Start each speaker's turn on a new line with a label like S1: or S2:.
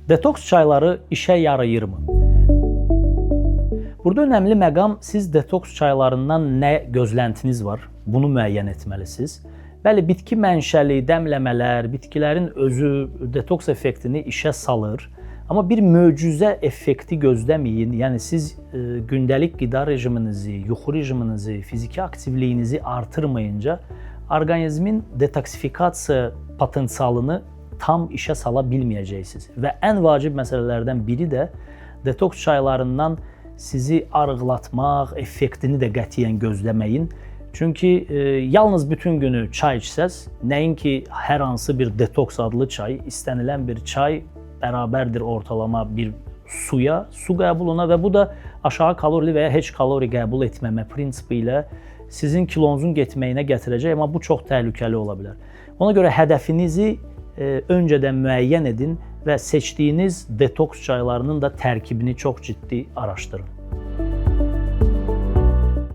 S1: Detoks çayları işe yarayırmı? Burada önemli məqam, siz detoks çaylarından nə gözləntiniz var? Bunu müəyyən etməlisiniz. Bəli, bitki mənşəli dəmləmələr, bitkilərin özü detoks effektini işə salır. Amma bir möcüzə effekti gözləməyin. Yəni siz gündəlik qida rejiminizi, yuxu rejiminizi, fiziki aktivliyinizi artırmayınca orqanizmin detoksifikasiya potensialını tam işə sala bilməyəcəksiniz. Və ən vacib məsələlərdən biri də detoks çaylarından sizi arıqlatmaq effektini də qətiyyən gözləməyin. Çünki yalnız bütün günü çay içsəz, nəinki hər hansı bir detoks adlı çay, istənilən bir çay bərabərdir ortalama bir suya, su qəbuluna və bu da aşağı kalorili və ya heç kalori qəbul etməmə prinsipi ilə sizin kilonuzun getməyinə gətirəcək, amma bu çox təhlükəli ola bilər. Ona görə hədəfinizi öncədən müəyyən edin və seçdiyiniz detoks çaylarının da tərkibini çox ciddi araşdırın.